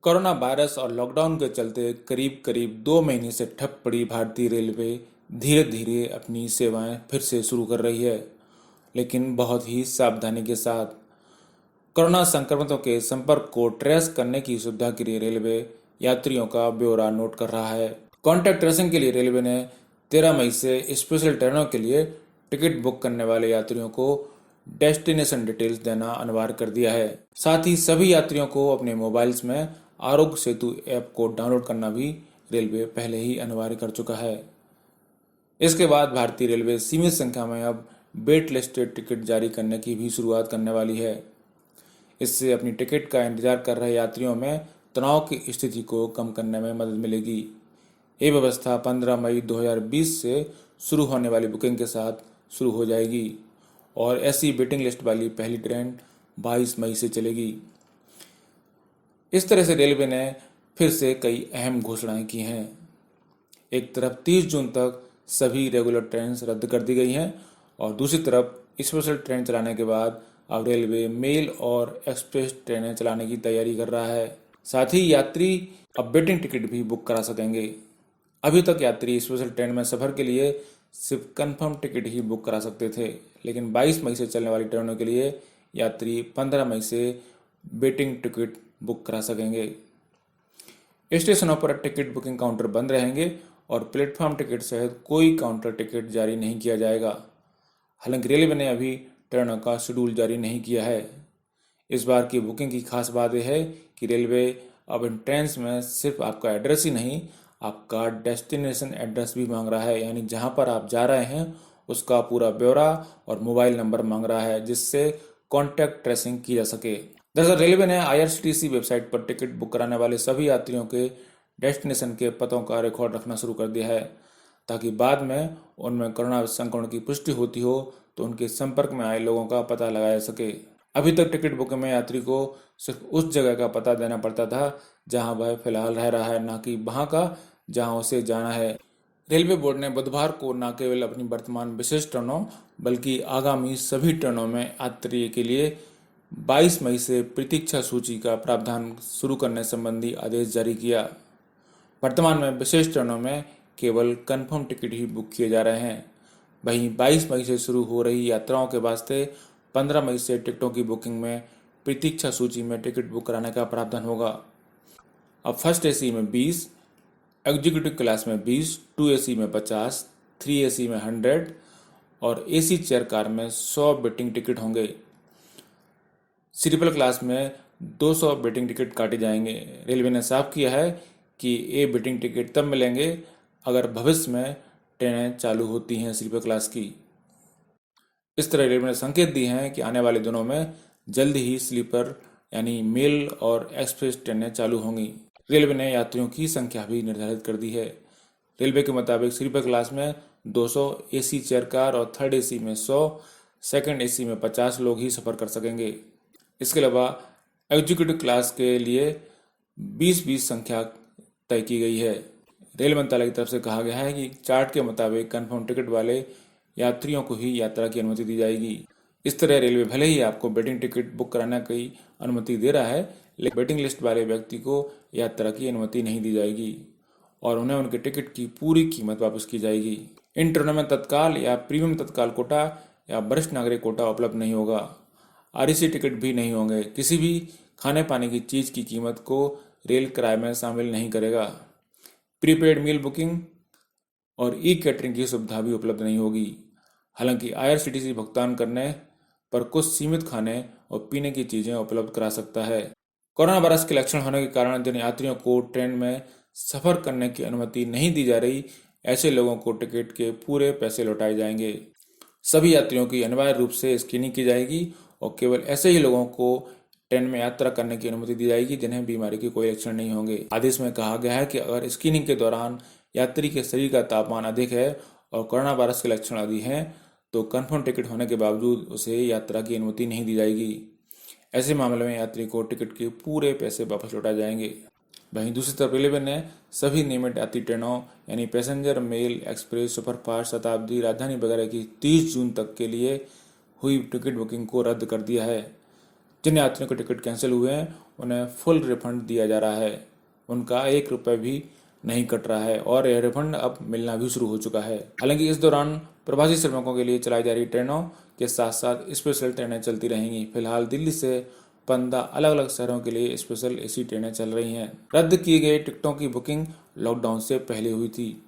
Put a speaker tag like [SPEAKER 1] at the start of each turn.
[SPEAKER 1] Corona virus और lockdown के चलते करीब करीब 2 महीने से ठप पड़ी भारतीय रेलवे धीरे धीरे अपनी सेवाएं फिर से शुरू कर रही है, लेकिन बहुत ही सावधानी के साथ। कोरोना संक्रमितों के संपर्क को ट्रेस करने की सुविधा के लिए रेलवे यात्रियों का ब्यौरा नोट कर रहा है। कॉन्टैक्ट ट्रेसिंग के लिए रेलवे ने 13 मई से स्पेशल ट्रेनों के लिए टिकट बुक करने वाले यात्रियों को डेस्टिनेशन डिटेल्स देना अनिवार्य कर दिया है। साथ ही सभी यात्रियों को अपने मोबाइल्स में आरोग्य सेतु ऐप को डाउनलोड करना भी रेलवे पहले ही अनिवार्य कर चुका है। इसके बाद भारतीय रेलवे सीमित संख्या में अब वेट लिस्टेड टिकट जारी करने की भी शुरुआत करने वाली है। इससे अपनी टिकट का इंतजार कर रहे यात्रियों में तनाव की स्थिति को कम करने में मदद मिलेगी। ये व्यवस्था 15 मई 2020 से शुरू होने वाली बुकिंग के साथ शुरू हो जाएगी और ऐसी वेटिंग लिस्ट वाली पहली ट्रेन 22 मई से चलेगी। इस तरह से रेलवे ने फिर से कई अहम घोषणाएं की हैं। एक तरफ 30 जून तक सभी रेगुलर ट्रेन रद्द कर दी गई हैं और दूसरी तरफ स्पेशल ट्रेन चलाने के बाद अब रेलवे मेल और एक्सप्रेस ट्रेनें चलाने की तैयारी कर रहा है। साथ ही यात्री अब वेटिंग टिकट भी बुक करा सकेंगे। अभी तक यात्री स्पेशल ट्रेन में सफर के लिए सिर्फ कंफर्म टिकट ही बुक करा सकते थे, लेकिन 22 मई से चलने वाली ट्रेनों के लिए यात्री 15 मई से वेटिंग टिकट बुक करा सकेंगे। स्टेशनों पर टिकट बुकिंग काउंटर बंद रहेंगे और प्लेटफॉर्म टिकट सहित कोई काउंटर टिकट जारी नहीं किया जाएगा। हालांकि रेलवे ने अभी ट्रेनों का शेड्यूल जारी नहीं किया है। इस बार की बुकिंग की खास बात यह है कि रेलवे अब इन ट्रेन में सिर्फ आपका एड्रेस ही नहीं, आपका डेस्टिनेशन एड्रेस भी मांग रहा है, यानी जहां पर आप जा रहे हैं उसका पूरा ब्यौरा और मोबाइल नंबर मांग रहा है, जिससे कॉन्टैक्ट ट्रेसिंग की जा सके। दरअसल रेलवे ने IRCTC वेबसाइट पर टिकट बुक कराने वाले सभी यात्रियों के डेस्टिनेशन के पतों का रिकॉर्ड रखना शुरू कर दिया है, ताकि बाद में उनमें कोरोना संक्रमण की पुष्टि होती हो तो उनके संपर्क में आए लोगों का पता लगाया जा सके। अभी तक टिकट बुकिंग में यात्री को सिर्फ उस जगह का पता देना पड़ता था जहां वह फिलहाल रह रहा है, ना कि वहां का जहां उसे जाना है। रेलवे बोर्ड ने बुधवार को न केवल अपनी वर्तमान विशेष ट्रेनों बल्कि आगामी सभी ट्रेनों में यात्री के लिए 22 मई से प्रतीक्षा सूची का प्रावधान शुरू करने संबंधी आदेश जारी किया। वर्तमान में विशेष ट्रेनों में केवल कंफर्म टिकट ही बुक किए जा रहे हैं। वहीं 22 मई से शुरू हो रही यात्राओं के वास्ते 15 मई से टिकटों की बुकिंग में प्रतीक्षा सूची में टिकट बुक कराने का प्रावधान होगा। अब फर्स्ट AC में 20, एग्जीक्यूटिव क्लास में 20, 2AC में 50, 3AC में 100 और AC चेयर कार में 100 वेटिंग टिकट होंगे। स्लीपर क्लास में 200 वेटिंग टिकट काटे जाएंगे। रेलवे ने साफ किया है कि ये वेटिंग टिकट तब मिलेंगे अगर भविष्य में ट्रेनें चालू होती हैं स्लीपर क्लास की। इस तरह रेलवे ने संकेत दिए हैं कि आने वाले दिनों में जल्द ही स्लीपर यानी मेल और एक्सप्रेस ट्रेनें चालू होंगी। रेलवे ने यात्रियों की संख्या भी निर्धारित कर दी है। रेलवे के मुताबिक स्लीपर क्लास में 200, AC चेयर कार और थर्ड AC में 100, सेकंड AC में 50 लोग ही सफर कर सकेंगे। इसके अलावा एग्जीक्यूटिव क्लास के लिए 20-20 संख्या तय की गई है। रेल मंत्रालय की तरफ से कहा गया है कि चार्ट के मुताबिक कंफर्म टिकट वाले यात्रियों को ही यात्रा की अनुमति दी जाएगी। इस तरह रेलवे भले ही आपको वेटिंग टिकट बुक कराने की अनुमति दे रहा है, लेकिन वेटिंग लिस्ट वाले व्यक्ति को यात्रा की अनुमति नहीं दी जाएगी और उन्हें उनके टिकट की पूरी कीमत वापस की जाएगी। इन ट्रेनों में तत्काल या प्रीमियम तत्काल कोटा या वरिष्ठ नागरिक कोटा उपलब्ध नहीं होगा। REC टिकट भी नहीं होंगे। किसी भी खाने पाने की चीज की कीमत को रेल किराए में शामिल नहीं करेगा। प्रीपेड मील बुकिंग और कैटरिंग की सुविधा भी उपलब्ध नहीं होगी। हालांकि IRCTC भुगतान करने पर कुछ सीमित खाने और पीने की चीजें उपलब्ध करा सकता है। कोरोना वायरस के लक्षण होने के कारण जिन यात्रियों को ट्रेन में सफर करने की अनुमति नहीं दी जा रही, ऐसे लोगों को टिकट के पूरे पैसे लौटाए जाएंगे। सभी यात्रियों की अनिवार्य रूप से स्क्रीनिंग की जाएगी और केवल ऐसे ही लोगों को ट्रेन में यात्रा करने की अनुमति दी जाएगी जिन्हें बीमारी के कोई लक्षण नहीं होंगे। आदेश में कहा गया है कि अगर स्क्रीनिंग के दौरान यात्री के शरीर का तापमान अधिक है और कोरोना वायरस के लक्षण आदि हैं तो कंफर्म टिकट होने के बावजूद उसे यात्रा की अनुमति नहीं दी जाएगी। ऐसे मामले में यात्री को टिकट के पूरे पैसे वापस लौटाए जाएंगे। वहीं दूसरी तरफ रेलवे ने सभी नियमित यात्री ट्रेनों यानी पैसेंजर मेल, एक्सप्रेस, सुपरफास्ट, शताब्दी, राजधानी वगैरह की 30 जून तक के लिए हुई टिकट बुकिंग को रद्द कर दिया है। जिन यात्रियों के टिकट कैंसिल हुए हैं उन्हें फुल रिफंड दिया जा रहा है। उनका 1 रुपये भी नहीं कट रहा है और यह रिफंड अब मिलना भी शुरू हो चुका है। हालांकि इस दौरान प्रवासी श्रमिकों के लिए चलाई जा रही ट्रेनों के साथ साथ स्पेशल ट्रेनें चलती रहेंगी। फिलहाल दिल्ली से 15 अलग अलग शहरों के लिए स्पेशल एसी ट्रेनें चल रही हैं। रद्द की गई टिकटों की बुकिंग लॉकडाउन से पहले हुई थी।